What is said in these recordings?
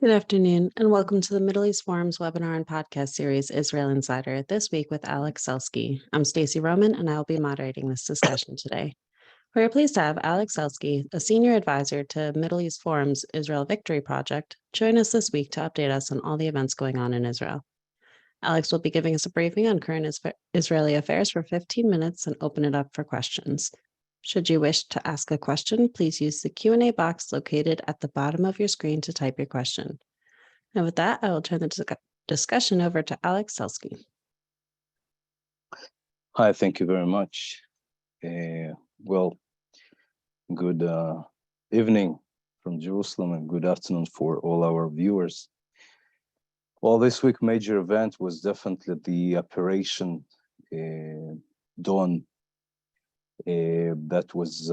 Good afternoon, and welcome to the Middle East Forum's webinar and podcast series, Israel Insider, this week with Alex Selsky. I'm Stacey Roman, and I'll be moderating this discussion today. We are pleased to have Alex Selsky, a senior advisor to Middle East Forum's Israel Victory Project, join us this week to update us on all the events going on in Israel. Alex will be giving us a briefing on current Israeli affairs for 15 minutes and open it up for questions. Should you wish to ask a question, please use the Q&A box located at the bottom of your screen to type your question. And with that, I will turn the discussion over to Alex Selsky. Hi, thank you very much. Well, good evening from Jerusalem and good afternoon for all our viewers. Well, this week major event was definitely the Operation Dawn. That was,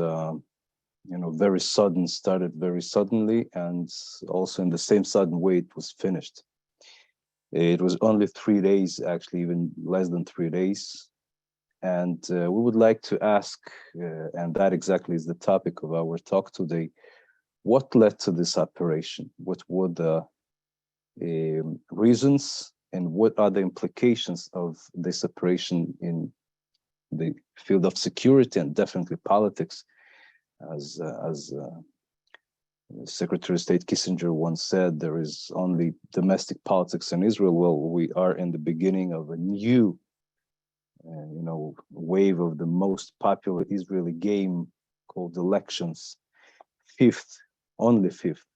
very sudden, started very suddenly, and also in the same sudden way it was finished. It was only 3 days, actually, even less than 3 days. And we would like to ask, and that exactly is the topic of our talk today, what led to this operation? What were the reasons and what are the implications of this operation in the field of security and definitely politics? As Secretary of State Kissinger once said, there is only domestic politics in Israel. Well, we are in the beginning of a new wave of the most popular Israeli game called elections, only fifth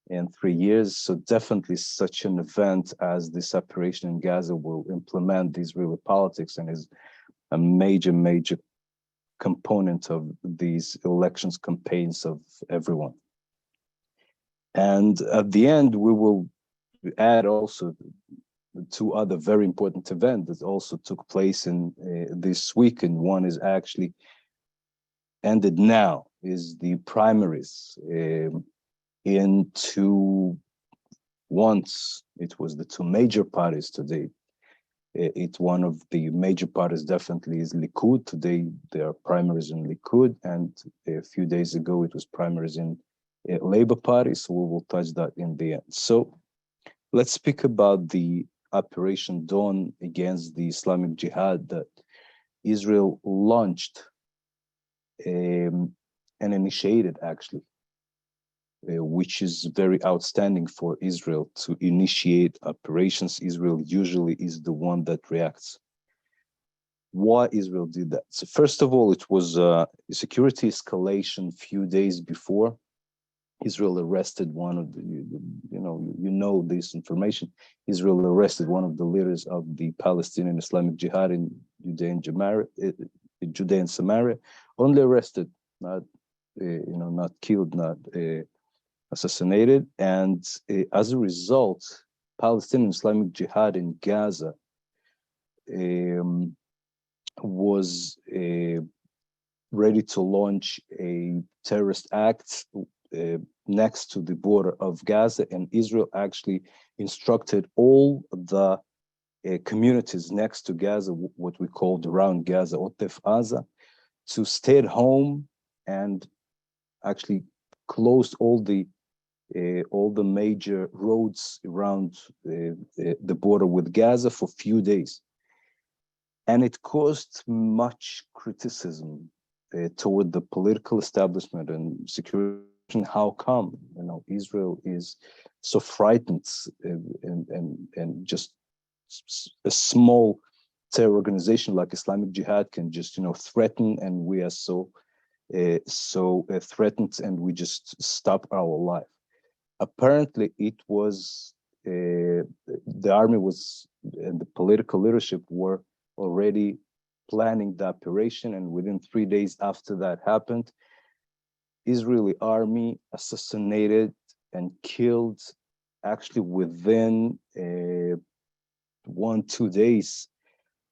in 3 years. So definitely such an event as this operation in Gaza will implement the Israeli politics and is a major component of these elections campaigns of everyone. And at the end, we will add also 2 other very important events that also took place in this week, and one is actually ended now, is the primaries into once it was the 2 major parties today. It's one of the major parties definitely is Likud. Today there are primaries in Likud, and a few days ago it was primaries in Labour Party, so we will touch that in the end. So let's speak about the Operation Dawn against the Islamic Jihad that Israel launched and initiated, actually, which is very outstanding for Israel to initiate operations. Israel usually is the one that reacts. Why Israel did that? So first of all, it was a security escalation few days before. Israel arrested one of the, this information. Israel arrested one of the leaders of the Palestinian Islamic Jihad in Judea and Samaria. Only arrested, not killed, not assassinated. And as a result, Palestinian Islamic Jihad in Gaza was ready to launch a terrorist act next to the border of Gaza, and Israel actually instructed all the communities next to Gaza, what we called around Gaza, Otef Aza, to stay at home and actually closed all the major roads around the border with Gaza for a few days. And it caused much criticism toward the political establishment and security. How come Israel is so frightened and just a small terror organization like Islamic Jihad can just threaten, and we are so threatened and we just stop our life. Apparently it was the army was and the political leadership were already planning the operation, and within 3 days after that happened, Israeli army assassinated and killed, actually within 1-2 days,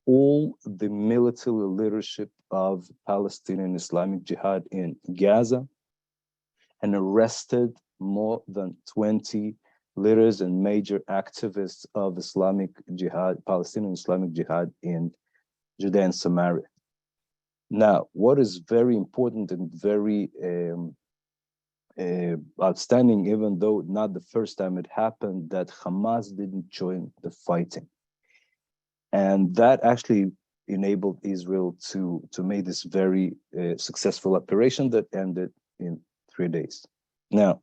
all the military leadership of Palestinian Islamic Jihad in Gaza, and arrested more than 20 leaders and major activists of Islamic Jihad, Palestinian Islamic Jihad in Judea and Samaria. Now, what is very important and very outstanding, even though not the first time it happened, that Hamas didn't join the fighting. And that actually enabled Israel to make this very successful operation that ended in 3 days. Now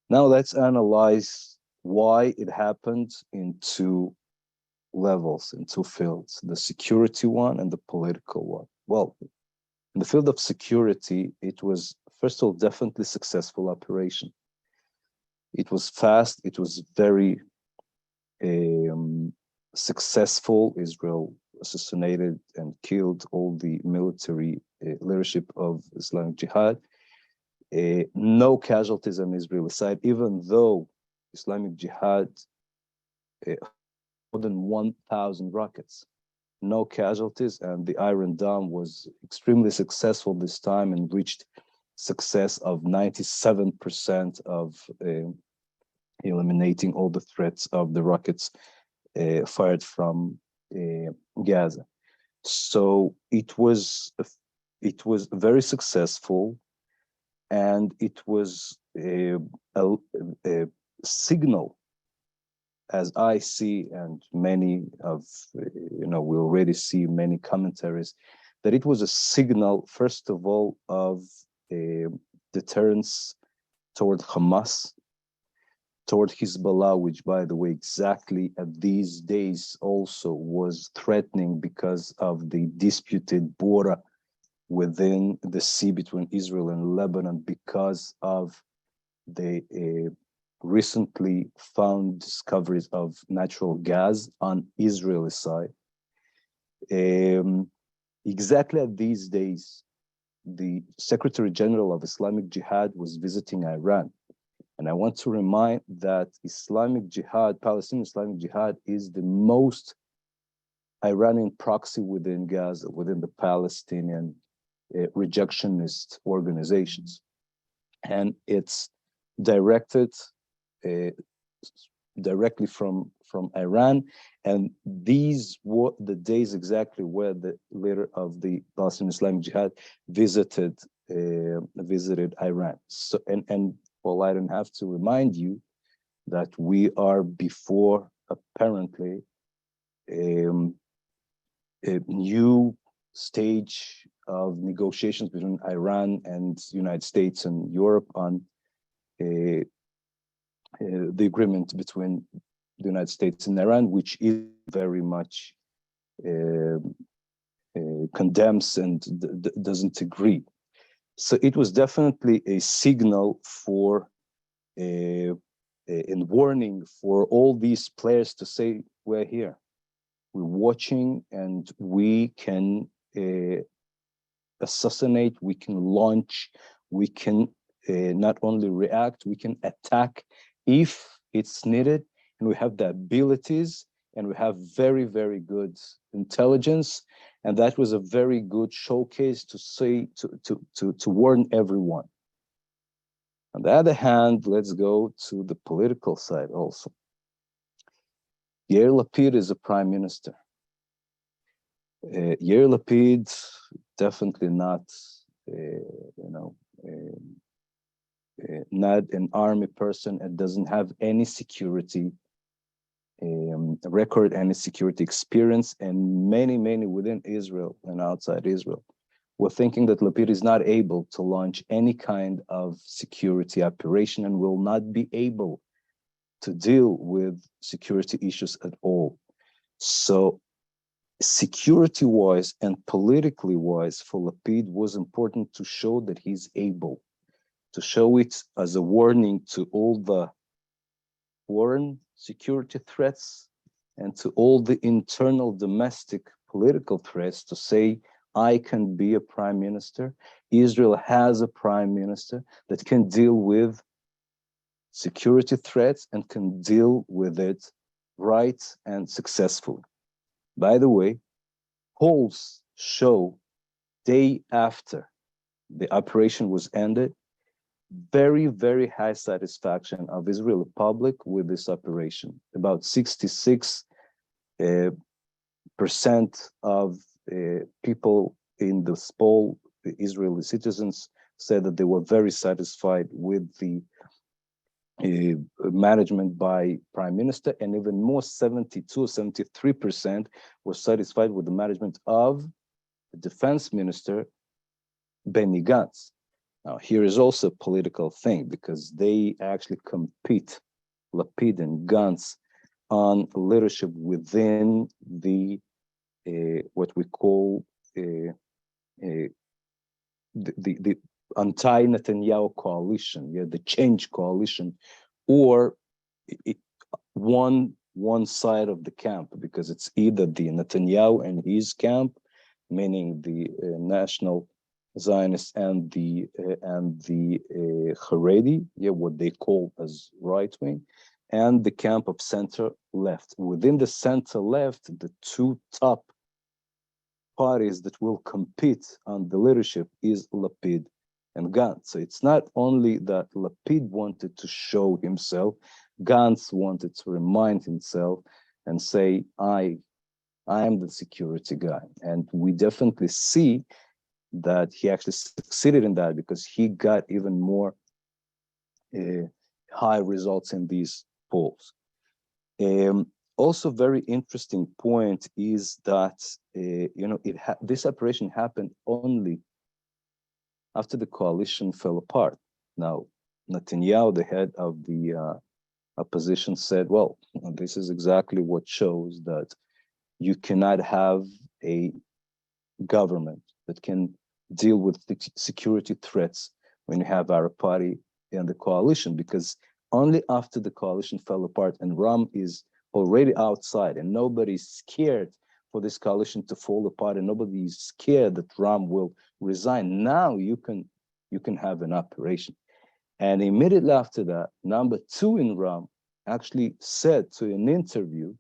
let's analyze why it happened in two levels, in two fields, the security one and the political one. Well, in the field of security, it was, first of all, definitely successful operation. It was fast, it was very successful. Israel assassinated and killed all the military leadership of Islamic Jihad. No casualties on Israeli side, even though Islamic Jihad more than 1,000 rockets. No casualties, and the Iron Dome was extremely successful this time and reached success of 97% of eliminating all the threats of the rockets fired from Gaza. So it was very successful, and it was a signal, as I see, and many of, we already see many commentaries, that it was a signal, first of all, of deterrence toward Hamas, toward Hezbollah, which, by the way, exactly at these days also was threatening because of the disputed border within the sea between Israel and Lebanon, because of the recently found discoveries of natural gas on Israeli side. Exactly at these days, the Secretary General of Islamic Jihad was visiting Iran. And I want to remind that Islamic Jihad, Palestinian Islamic Jihad, is the most Iranian proxy within Gaza, within the Palestinian rejectionist organizations. And it's directed directly from Iran. And these were the days exactly where the leader of the Palestinian Islamic Jihad visited Iran. So, and well, I don't have to remind you that we are before, apparently, a new stage of negotiations between Iran and United States and Europe on the agreement between the United States and Iran, which is very much condemns and doesn't agree. So it was definitely a signal for in warning for all these players to say, we're here, we're watching, and we can assassinate, we can launch, we can not only react, we can attack if it's needed, and we have the abilities, and we have very, very good intelligence. And that was a very good showcase to say, to warn everyone. On the other hand, let's go to the political side also. Yair Lapid is a prime minister. Yair Lapid, definitely not, not an army person, and doesn't have any security record, any security experience, and many within Israel and outside Israel were thinking that Lapid is not able to launch any kind of security operation and will not be able to deal with security issues at all. So security-wise and politically wise, for Lapid was important to show that he's able, to show it as a warning to all the foreign security threats and to all the internal domestic political threats, to say, I can be a prime minister. Israel has a prime minister that can deal with security threats and can deal with it right and successfully. By the way, polls show day after the operation was ended, very, very high satisfaction of Israeli public with this operation. About 66% of people in this poll, the Israeli citizens, said that they were very satisfied with the management by Prime Minister, and even more, 72 or 73% were satisfied with the management of the Defense Minister, Benny Gantz. Now, here is also a political thing, because they actually compete, Lapid and Gantz, on leadership within the what we call the anti-Netanyahu coalition, the change coalition, or it, one side of the camp, because it's either the Netanyahu and his camp, meaning the national Zionists and the Haredi, what they call as right wing, and the camp of center left. Within the center left, the two top parties that will compete on the leadership is Lapid and Gantz. So it's not only that Lapid wanted to show himself, Gantz wanted to remind himself and say, I am the security guy. And we definitely see that he actually succeeded in that, because he got even more high results in these polls. Also, very interesting point is that this operation happened only after the coalition fell apart. Now, Netanyahu, the head of the opposition, said, "Well, this is exactly what shows that you cannot have a government that can deal with the security threats when you have Arab Party in the coalition, because only after the coalition fell apart and Ram is already outside and nobody's scared for this coalition to fall apart and nobody is scared that Ram will resign, now you can have an operation." And immediately after that, number two in Ram actually said to an interview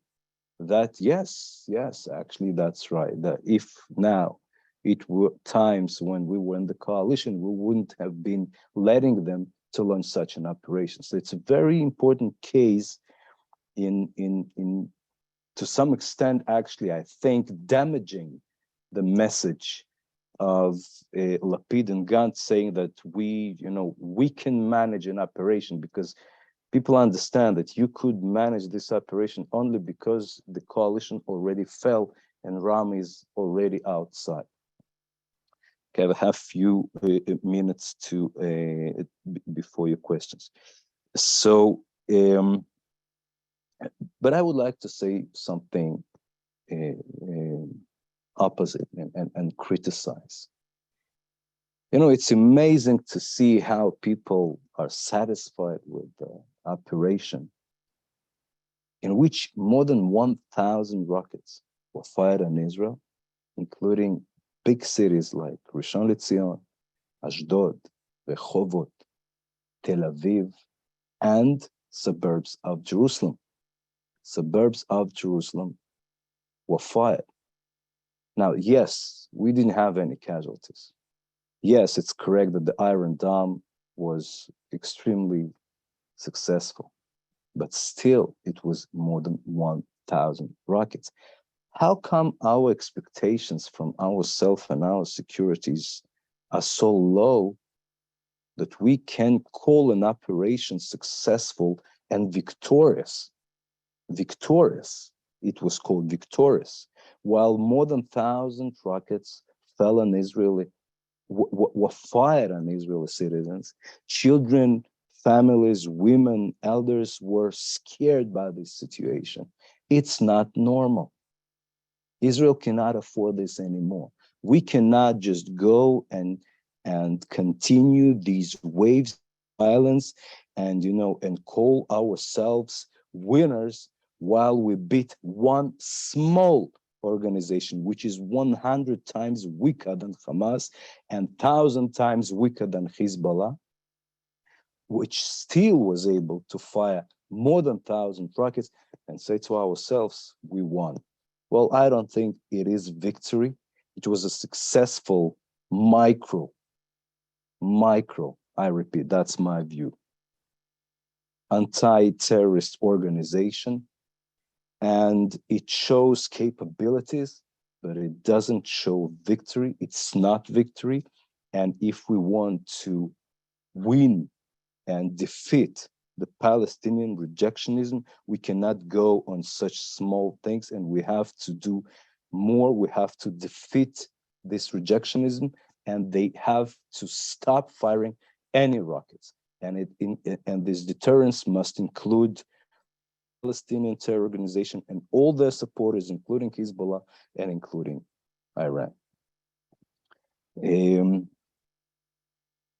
that yes, actually that's right, that if now it were times when we were in the coalition, we wouldn't have been letting them to launch such an operation. So it's a very important case in to some extent, actually, I think, damaging the message of Lapid and Gantz, saying that we can manage an operation, because people understand that you could manage this operation only because the coalition already fell and Ram is already outside. Okay, I have a few minutes to before your questions. So, but I would like to say something opposite and criticize. It's amazing to see how people are satisfied with the operation in which more than 1,000 rockets were fired on Israel, including big cities like Rishon LeZion, Ashdod, Rehovot, Tel Aviv, and suburbs of Jerusalem. Suburbs of Jerusalem were fired. Now, yes, we didn't have any casualties. Yes, it's correct that the Iron Dome was extremely successful, but still it was more than 1,000 rockets. How come our expectations from ourselves and our securities are so low that we can call an operation successful and victorious? Victorious. It was called victorious, while more than 1,000 rockets fell on Israeli, were fired on Israeli citizens. Children, families, women, elders were scared by this situation. It's not normal. Israel cannot afford this anymore. We cannot just go and continue these waves of violence and call ourselves winners while we beat one small organization, which is 100 times weaker than Hamas and 1,000 times weaker than Hezbollah, which still was able to fire more than 1,000 rockets and say to ourselves, we won. Well, I don't think it is victory. It was a successful micro, I repeat, that's my view, anti-terrorist organization. And it shows capabilities, but it doesn't show victory. It's not victory. And if we want to win and defeat the Palestinian rejectionism, we cannot go on such small things, and we have to do more. We have to defeat this rejectionism, and they have to stop firing any rockets. And this deterrence must include Palestinian terror organization and all their supporters, including Hezbollah and including Iran.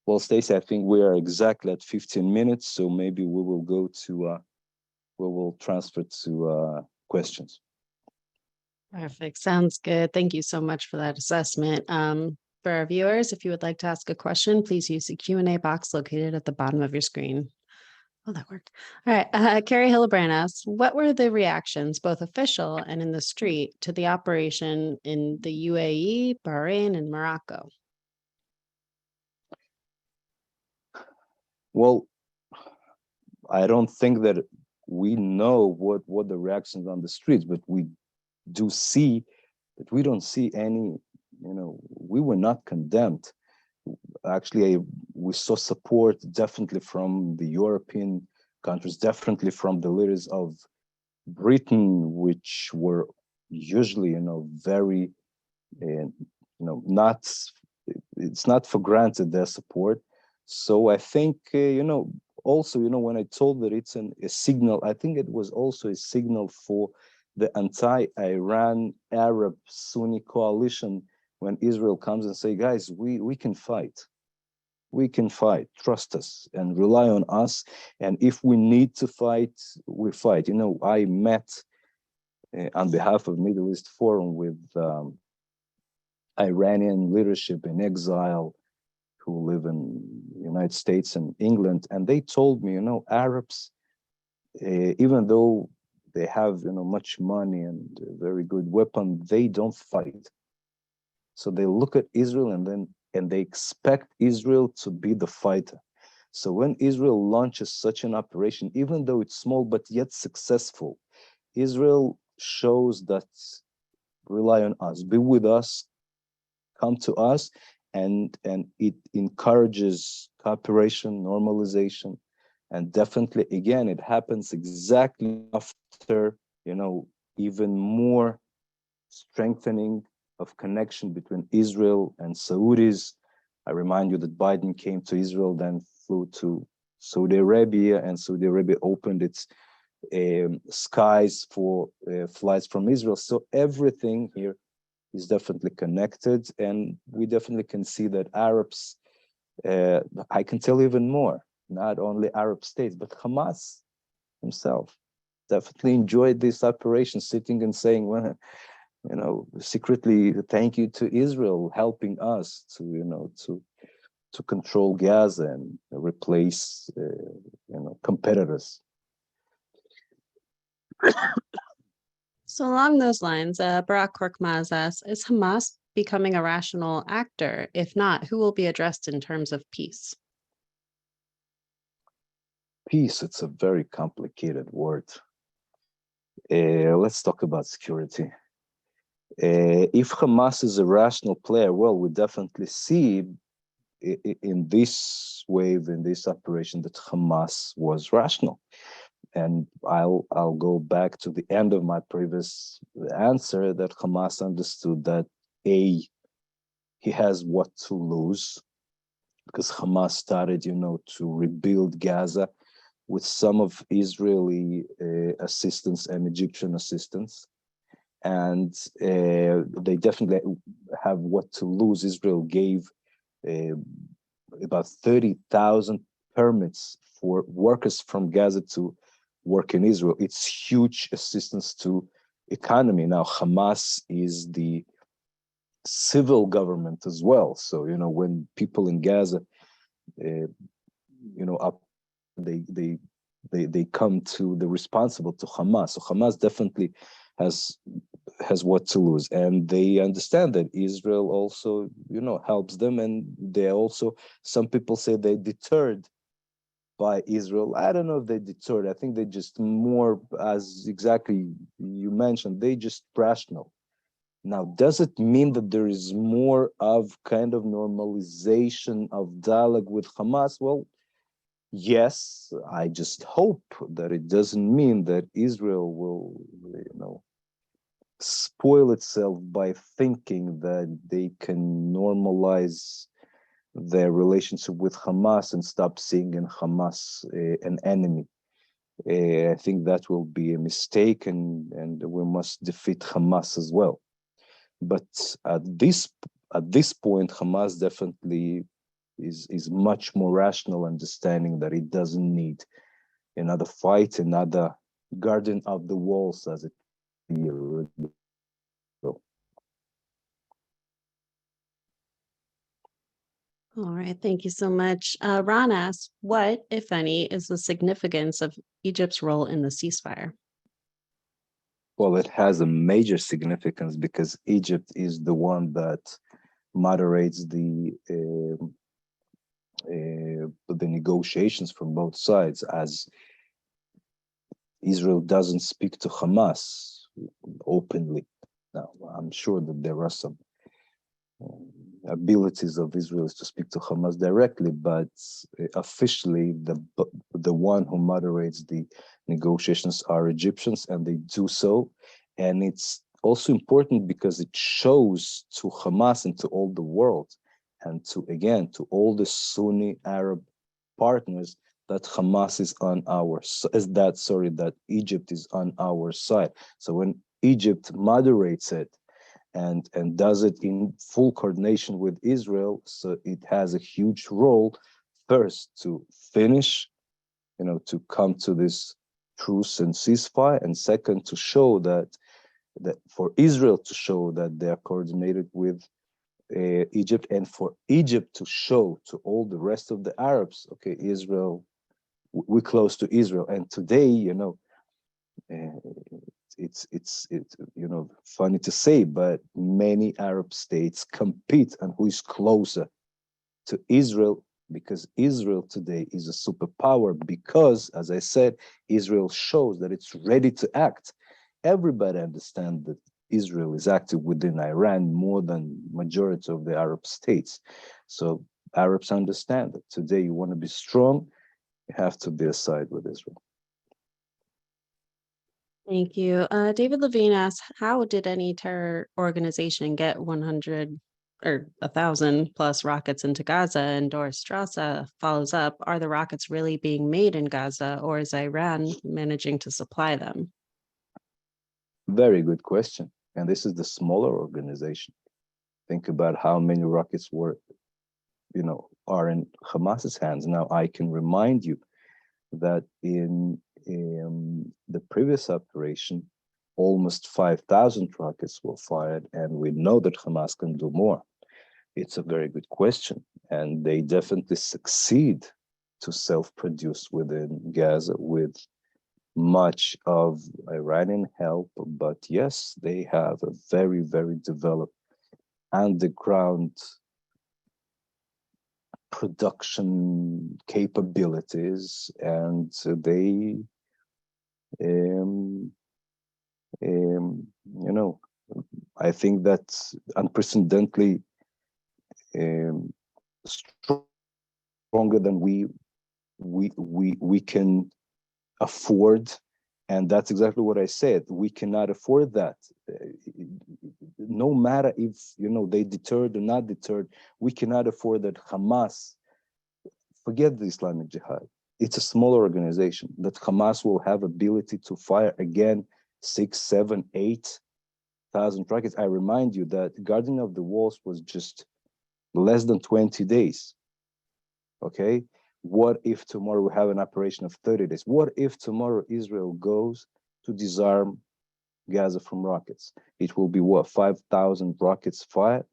Well, Stacey, I think we are exactly at 15 minutes, so maybe we will go to, we will transfer to questions. Perfect. Sounds good. Thank you so much for that assessment. For our viewers, if you would like to ask a question, please use the Q&A box located at the bottom of your screen. Oh, that worked. All right. Carrie Hillebrand asks, what were the reactions, both official and in the street, to the operation in the UAE, Bahrain, and Morocco? Well, I don't think that we know what the reactions on the streets, but we do see that we don't see any, we were not condemned. Actually, we saw support definitely from the European countries, definitely from the leaders of Britain, which were usually, very, not, it's not for granted their support. So I think, also, when I told that it's a signal, I think it was also a signal for the anti-Iran Arab Sunni coalition when Israel comes and say, guys, we can fight. We can fight, trust us and rely on us. And if we need to fight, we fight. I met on behalf of Middle East Forum with Iranian leadership in exile who live in the United States and England. And they told me, Arabs, even though they have, much money and a very good weapon, they don't fight. So they look at Israel and they expect Israel to be the fighter. So when Israel launches such an operation, even though it's small but yet successful, Israel shows that rely on us, be with us, come to us, and it encourages cooperation, normalization, and definitely, again, it happens exactly after, even more strengthening of connection between Israel and Saudis. I remind you that Biden came to Israel, then flew to Saudi Arabia, and Saudi Arabia opened its skies for flights from Israel. So everything here is definitely connected, and we definitely can see that Arabs, I can tell even more, not only Arab states, but Hamas himself definitely enjoyed this operation, sitting and saying, well, secretly, thank you to Israel helping us to, to control Gaza and replace, competitors. So along those lines, Barak Korkmaz asks, is Hamas becoming a rational actor? If not, who will be addressed in terms of peace? Peace, it's a very complicated word. Let's talk about security. If Hamas is a rational player, well, we definitely see in this wave, in this operation, that Hamas was rational. And I'll go back to the end of my previous answer, that Hamas understood that he has what to lose, because Hamas started, to rebuild Gaza with some of Israeli assistance and Egyptian assistance. And they definitely have what to lose. Israel gave about 30,000 permits for workers from Gaza to work in Israel. It's huge assistance to economy. Now, Hamas is the civil government as well. So, when people in Gaza, up, they come to the responsible to Hamas. So Hamas definitely has what to lose, and they understand that Israel also, helps them, and they also, some people say they deterred by Israel. I don't know if they deterred. I think they just more, as exactly you mentioned, they just rational. Now, does it mean that there is more of kind of normalization of dialogue with Hamas? Well, yes, I just hope that it doesn't mean that Israel will, spoil itself by thinking that they can normalize their relationship with Hamas and stop seeing in Hamas an enemy. I think that will be a mistake, and we must defeat Hamas as well. But at this point, Hamas definitely is much more rational, understanding that it doesn't need another fight, another guardian of the walls, as it a year ago. All right, thank you so much. Ron asks, what, if any, is the significance of Egypt's role in the ceasefire? Well, it has a major significance because Egypt is the one that moderates the negotiations from both sides, as Israel doesn't speak to Hamas openly. Now, I'm sure that there are some abilities of Israel to speak to Hamas directly, but officially, the one who moderates the negotiations are Egyptians, and they do so. And it's also important because it shows to Hamas and to all the world, and to all the Sunni Arab partners, that Hamas is on our that Egypt is on our side. So when Egypt moderates it and does it in full coordination with Israel, so it has a huge role, first to finish, to come to this truce and ceasefire, and second to show that for Israel to show that they are coordinated with Egypt, and for Egypt to show to all the rest of the Arabs, okay, Israel, we're close to Israel. And today, uh, it's funny to say, but many Arab states compete on who is closer to Israel, because Israel today is a superpower, because, as I said, Israel shows that it's ready to act. Everybody understands that Israel is active within Iran more than majority of the Arab states. So Arabs understand that today you want to be strong, you have to be aside with Israel. Thank you. David Levine asks, how did any terror organization get 100 or 1,000 plus rockets into Gaza? And Doris Strauss follows up, are the rockets really being made in Gaza, or is Iran managing to supply them? Very good question. And this is the smaller organization. Think about how many rockets are in Hamas's hands. Now, I can remind you that in the previous operation, almost 5,000 rockets were fired, and we know that Hamas can do more. It's a very good question, and they definitely succeed to self-produce within Gaza with much of Iranian help. But yes, they have a very, very developed underground production capabilities, and they um, um, you know I think that's unprecedentedly stronger than we can afford. And that's exactly what I said. We cannot afford that. No matter if they deterred or not deterred, we cannot afford that Hamas, forget the Islamic Jihad, it's a smaller organization, that Hamas will have ability to fire again 6, 7, 8,000 rockets. I remind you that Guardian of the Walls was just less than 20 days. Okay, what if tomorrow we have an operation of 30 days? What if tomorrow Israel goes to disarm Gaza from rockets? It will be what, 5,000 rockets fired?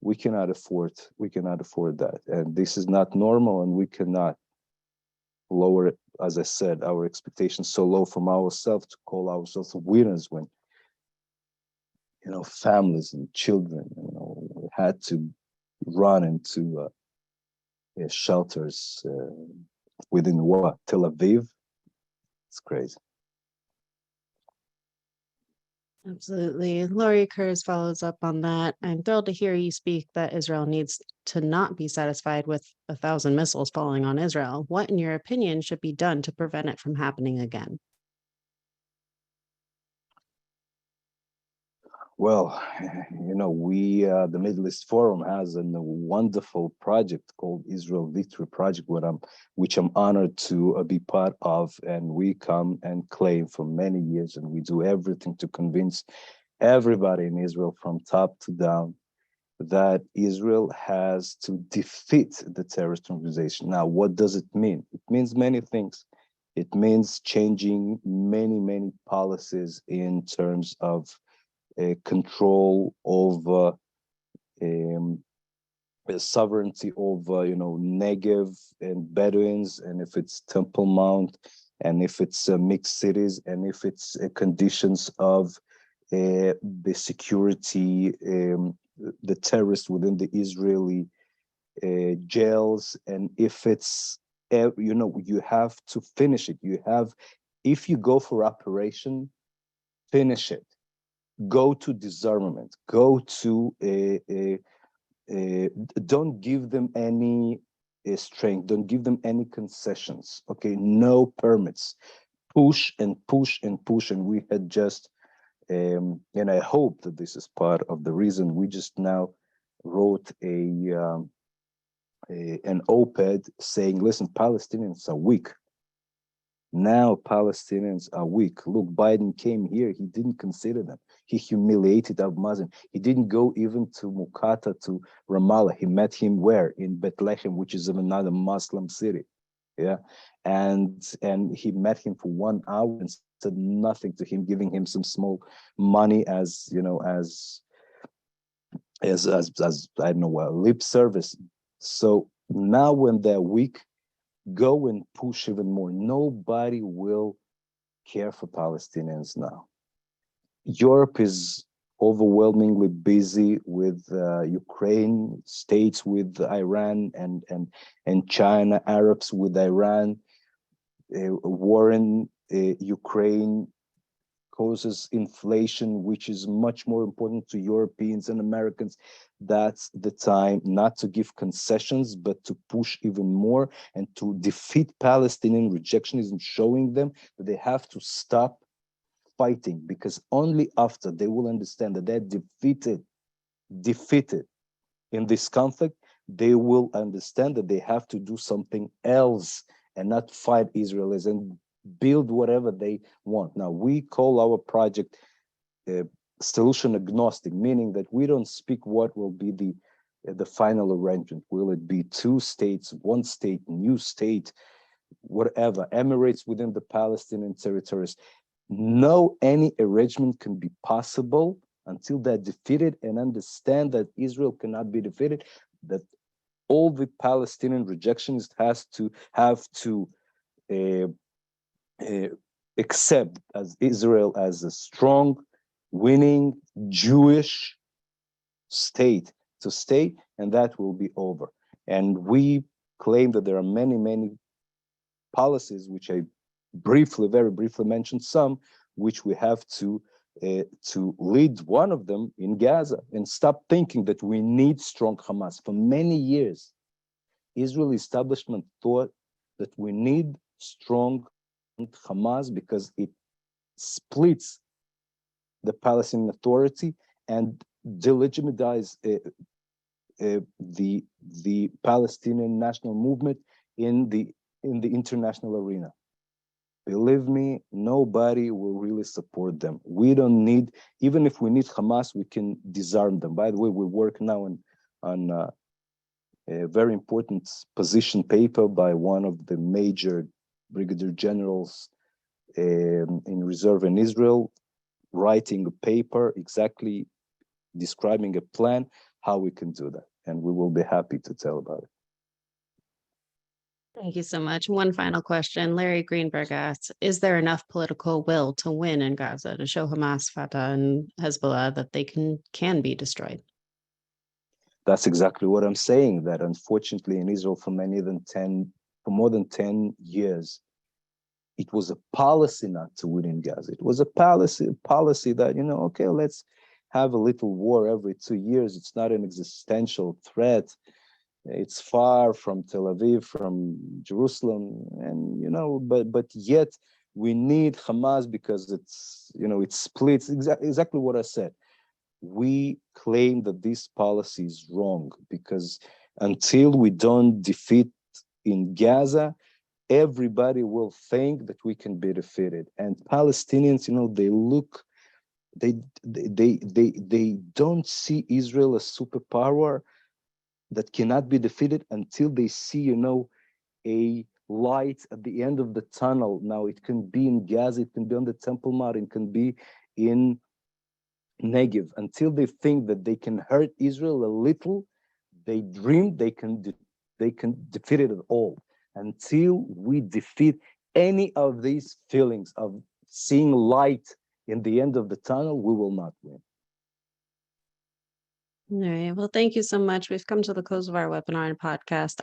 We cannot afford that, and this is not normal, and we cannot lower it, as I said, our expectations so low from ourselves to call ourselves winners when families and children had to run into shelters within what, Tel Aviv. It's crazy. Absolutely. Laurie Kurz follows up on that. I'm thrilled to hear you speak that Israel needs to not be satisfied with 1,000 missiles falling on Israel. What, in your opinion, should be done to prevent it from happening again? Well, the Middle East Forum has a wonderful project called Israel Victory Project, which I'm honored to be part of, and we come and claim for many years, and we do everything to convince everybody in Israel from top to down that Israel has to defeat the terrorist organization. Now, what does it mean? It means many things. It means changing many policies in terms of control over sovereignty over, Negev and Bedouins, and if it's Temple Mount, and if it's mixed cities, and if it's conditions of the security, the terrorists within the Israeli jails, and if it's, you have to finish it. If you go for operation, finish it. Go to disarmament. Go to don't give them any strength. Don't give them any concessions. Okay, no permits. Push and push and push. And we had just, and I hope that this is part of the reason we just now wrote an op-ed saying, listen, Palestinians are weak. Now Palestinians are weak. Look, Biden came here. He didn't consider them. He humiliated Abu Mazen. He didn't go even to Muqata, to Ramallah. He met him where? In Bethlehem, which is another Muslim city. Yeah. And he met him for 1 hour and said nothing to him, giving him some small money as, as I don't know, lip service. So now when they're weak, go and push even more. Nobody will care for Palestinians now. Europe is overwhelmingly busy with Ukraine, states with Iran, and China, Arabs with Iran. War in Ukraine causes inflation, which is much more important to Europeans and Americans. That's the time not to give concessions, but to push even more and to defeat Palestinian rejectionism, showing them that they have to stop fighting, because only after they will understand that they're defeated in this conflict, they will understand that they have to do something else and not fight Israelis and build whatever they want. Now, we call our project solution agnostic, meaning that we don't speak what will be the final arrangement. Will it be 2 states, 1 state, new state, whatever, Emirates within the Palestinian territories? No, any arrangement can be possible until they're defeated, and understand that Israel cannot be defeated, that all the Palestinian rejectionists have to uh, accept as Israel as a strong, winning Jewish state to stay, and that will be over. And we claim that there are many policies, which I very briefly mentioned some, which we have to lead. One of them in Gaza, and stop thinking that we need strong Hamas. For many years, Israeli establishment thought that we need strong Hamas because it splits the Palestinian Authority and delegitimize the Palestinian national movement in the international arena. Believe me, nobody will really support them. We don't need, even if we need Hamas, we can disarm them. By the way, we work now on a very important position paper by one of the major brigadier generals in reserve in Israel, writing a paper exactly describing a plan how we can do that. And we will be happy to tell about it. Thank you so much. One final question. Larry Greenberg asks, is there enough political will to win in Gaza to show Hamas, Fatah, and Hezbollah that they can be destroyed? That's exactly what I'm saying, that unfortunately in Israel for more than 10 years, it was a policy not to win in Gaza. It was a policy that, okay, let's have a little war every 2 years. It's not an existential threat. It's far from Tel Aviv, from Jerusalem, and but yet we need Hamas because it splits. Exactly what I said. We claim that this policy is wrong because until we don't defeat in Gaza, everybody will think that we can be defeated. And Palestinians, they don't see Israel as superpower that cannot be defeated until they see, a light at the end of the tunnel. Now it can be in Gaza, it can be on the Temple Mount, it can be in Negev. Until they think that they can hurt Israel a little, they dream they can defeat it at all. Until we defeat any of these feelings of seeing light in the end of the tunnel, we will not win. All right. Well, thank you so much. We've come to the close of our webinar and podcast.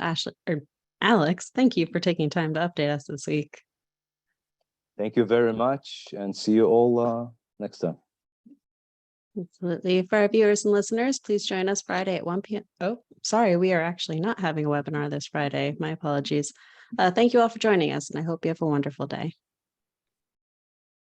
Alex, thank you for taking time to update us this week. Thank you very much, and see you all next time. Absolutely. For our viewers and listeners, please join us Friday at 1 p.m. Oh, sorry, we are actually not having a webinar this Friday. My apologies. Thank you all for joining us, and I hope you have a wonderful day.